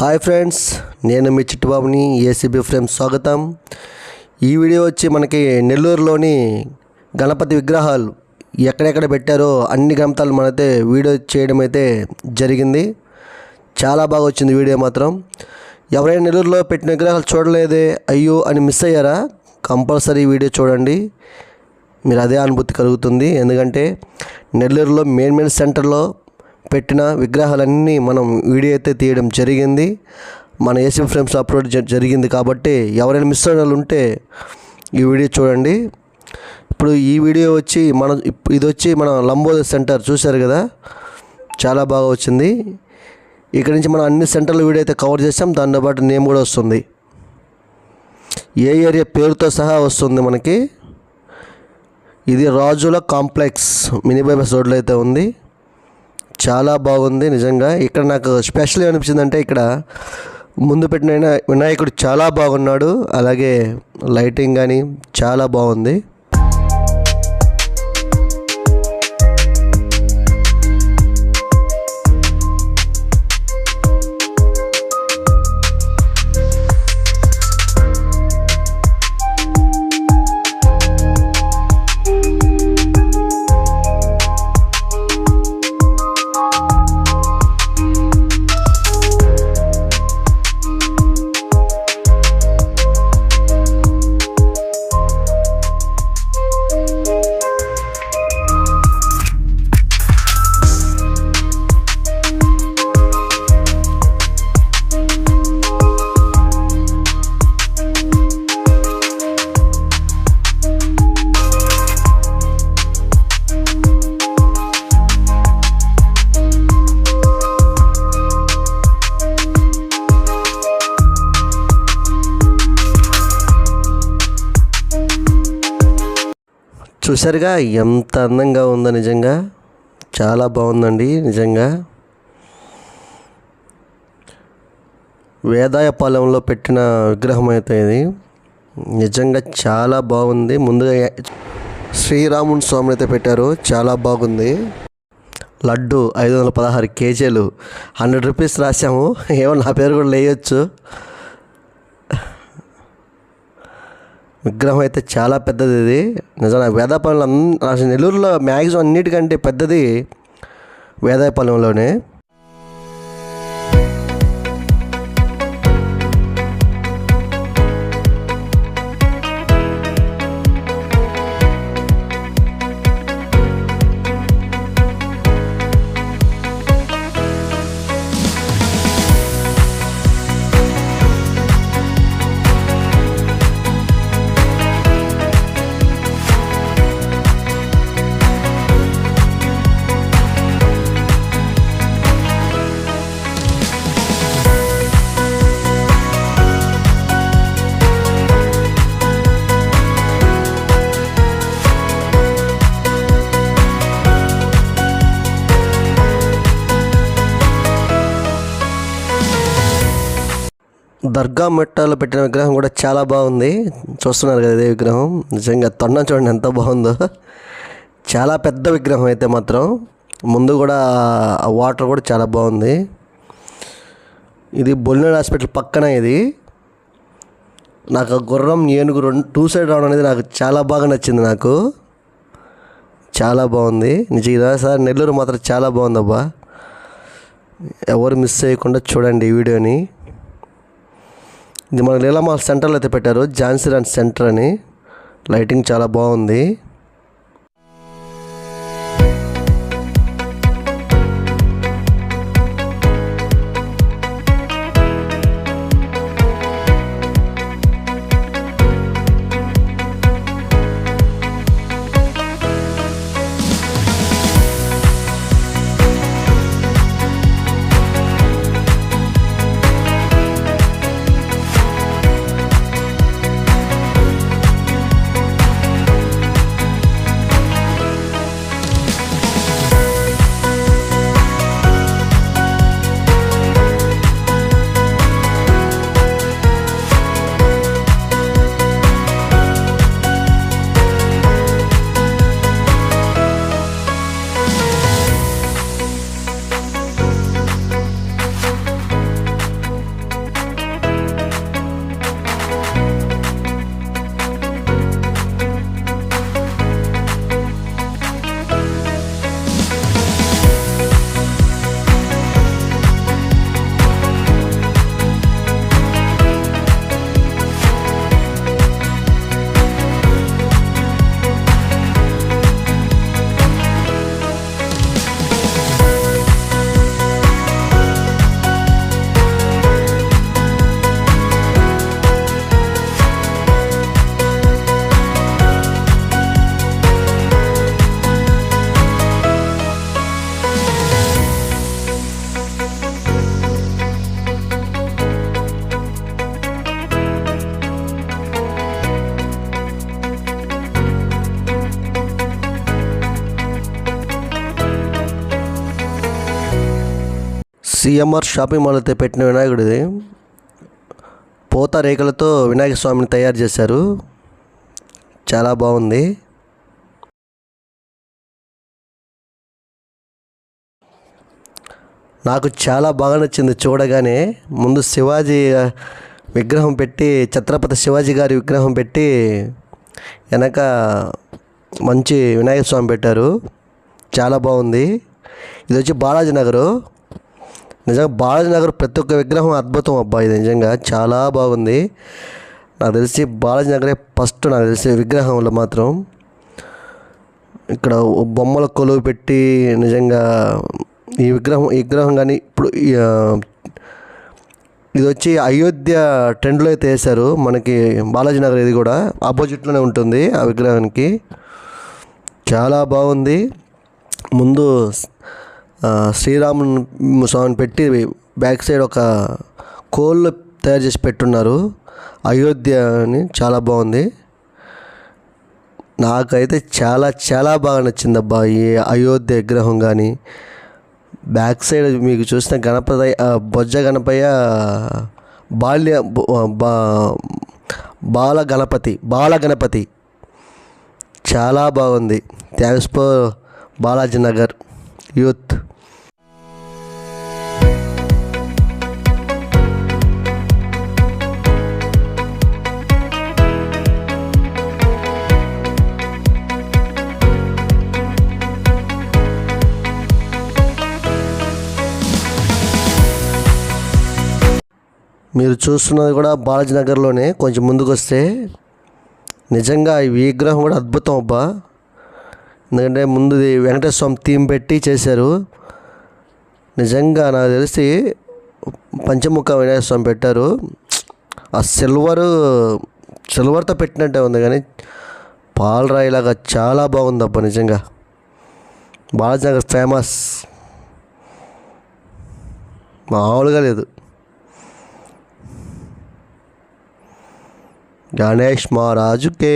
Hi friends, నేను మీ చిట్టుబాబుని. ACB frames స్వాగతం. ఈ వీడియో వచ్చి మనకి నెల్లూరులోని గణపతి విగ్రహాలు ఎక్కడెక్కడ పెట్టారో అన్ని గణపతాలు మనైతే వీడియో చేయడం అయితే జరిగింది. చాలా బాగా వచ్చింది వీడియో మాత్రం. ఎవరైనా నెల్లూరులో పెట్టిన విగ్రహాలు చూడలేదే అయ్యో అని మిస్ అయ్యారా, కంపల్సరీ వీడియో చూడండి, మీరు అదే అనుభూతి కలుగుతుంది. ఎందుకంటే నెల్లూరులో మెయిన్ సెంటర్లో పెట్టిన విగ్రహాలన్నీ మనం వీడియో అయితే తీయడం జరిగింది. మన ఏసీబీ ఫ్రేమ్స్ అప్లోడ్ జరిగింది కాబట్టి ఎవరైనా మిస్ అయిన వాళ్ళు ఉంటే ఈ వీడియో చూడండి. ఇప్పుడు ఈ వీడియో వచ్చి ఇది వచ్చి మన లంబోదర్ సెంటర్ చూశారు కదా, చాలా బాగా వచ్చింది. ఇక్కడ నుంచి మనం అన్ని సెంటర్ల వీడియో అయితే కవర్ చేసాం. దాంతోపాటు నేమ్ కూడా వస్తుంది, ఏ ఏరియా పేరుతో సహా వస్తుంది మనకి. ఇది రాజుల కాంప్లెక్స్ మినీ బైపాస్ రోడ్లో అయితే ఉంది. చాలా బాగుంది నిజంగా. ఇక్కడ నాకు స్పెషల్ ఏమనిపించిందంటే ఇక్కడ ముందు పెట్టిన వినాయకుడు చాలా బాగున్నాడు, అలాగే లైటింగ్ కానీ చాలా బాగుంది. చూసారుగా ఎంత అందంగా ఉందో, నిజంగా చాలా బాగుందండి. నిజంగా వేదాయపాలెంలో పెట్టిన విగ్రహం అయితే ఇది నిజంగా చాలా బాగుంది. ముందుగా శ్రీరాముని స్వామిని అయితే పెట్టారు, చాలా బాగుంది. లడ్డు 516 కేజీలు, 100 రూపీస్ రాసాము. ఏమో నా పేరు కూడా లేయొచ్చు. విగ్రహం అయితే చాలా పెద్దది. ఇది నిజంగా వేదాయపాలెం అసలు నెల్లూరులో మ్యాక్సిమం అన్నిటికంటే పెద్దది వేదాయపాలెంలోనే. దర్గా మెట్టలో పెట్టిన విగ్రహం కూడా చాలా బాగుంది. చూస్తున్నారు కదా ఇదే విగ్రహం. నిజంగా తొండం చూడండి ఎంత బాగుందో, చాలా పెద్ద విగ్రహం అయితే మాత్రం. ముందు కూడా ఆ వాటర్ కూడా చాలా బాగుంది. ఇది బొల్లినేడు హాస్పిటల్ పక్కన. ఇది నాకు గుర్రం ఏనుగు 2 సైడ్ రావడం అనేది నాకు చాలా బాగా నచ్చింది. నాకు చాలా బాగుంది నిజంగా. సార్ నెల్లూరు మాత్రం చాలా బాగుందబ్బా. ఎవరు మిస్ చేయకుండా చూడండి ఈ వీడియోని. ఇది మన లీలామాల్ సెంటర్లో అయితే పెట్టారు, ఝాన్సీ రాణి సెంటర్ అని. లైటింగ్ చాలా బాగుంది. సిఎంఆర్ షాపింగ్ మాల్ అయితే పెట్టిన వినాయకుడిది. పూత రేకులతో వినాయక స్వామిని తయారు చేశారు. చాలా బాగుంది. నాకు చాలా బాగా నచ్చింది చూడగానే. ముందు శివాజీ విగ్రహం పెట్టి, ఛత్రపతి శివాజీ గారి విగ్రహం పెట్టి వెనక మంచి వినాయక స్వామి పెట్టారు. చాలా బాగుంది. ఇది వచ్చి బాలాజీ నగరు. నిజంగా బాలాజీ నగర్ ప్రతి ఒక్క విగ్రహం అద్భుతం అబ్బా. ఇది నిజంగా చాలా బాగుంది. నాకు తెలిసి బాలాజీ నగరే ఫస్ట్, నాకు తెలిసి విగ్రహంలో మాత్రం. ఇక్కడ బొమ్మల కొలువు పెట్టి నిజంగా ఈ విగ్రహం కానీ ఇప్పుడు ఇది వచ్చి అయోధ్య ట్రెండ్లో అయితే వేశారు మనకి బాలాజీ నగర్. ఇది కూడా ఆపోజిట్లోనే ఉంటుంది ఆ విగ్రహానికి. చాలా బాగుంది. ముందు శ్రీరాముని స్వామిని పెట్టి బ్యాక్ సైడ్ ఒక కోళ్ళు తయారు చేసి పెట్టున్నారు అయోధ్య అని. చాలా బాగుంది. నాకైతే చాలా చాలా బాగా నచ్చింది అబ్బా ఈ అయోధ్య విగ్రహం. కానీ బ్యాక్ సైడ్ మీకు చూసిన బొజ్జ గణపయ్య బాల గణపతి చాలా బాగుంది. Thanks for Balaji Nagar youth. మీరు చూస్తున్నది కూడా బాలాజీ నగర్లోనే. కొంచెం ముందుకు వస్తే నిజంగా ఈ విగ్రహం కూడా అద్భుతం అబ్బా. ఎందుకంటే ముందుది వెంకటేశ్వర స్వామి థీమ్ పెట్టి చేశారు. నిజంగా నాకు తెలిసి పంచముఖ వినాయక స్వామి పెట్టారు. ఆ సిల్వర్తో పెట్టినట్టే ఉంది కానీ పాలరాయిలాగా చాలా బాగుంది అబ్బా. నిజంగా బాలాజీ నగర్ ఫేమస్, మామూలుగా లేదు. గణేష్ మహారాజుకే.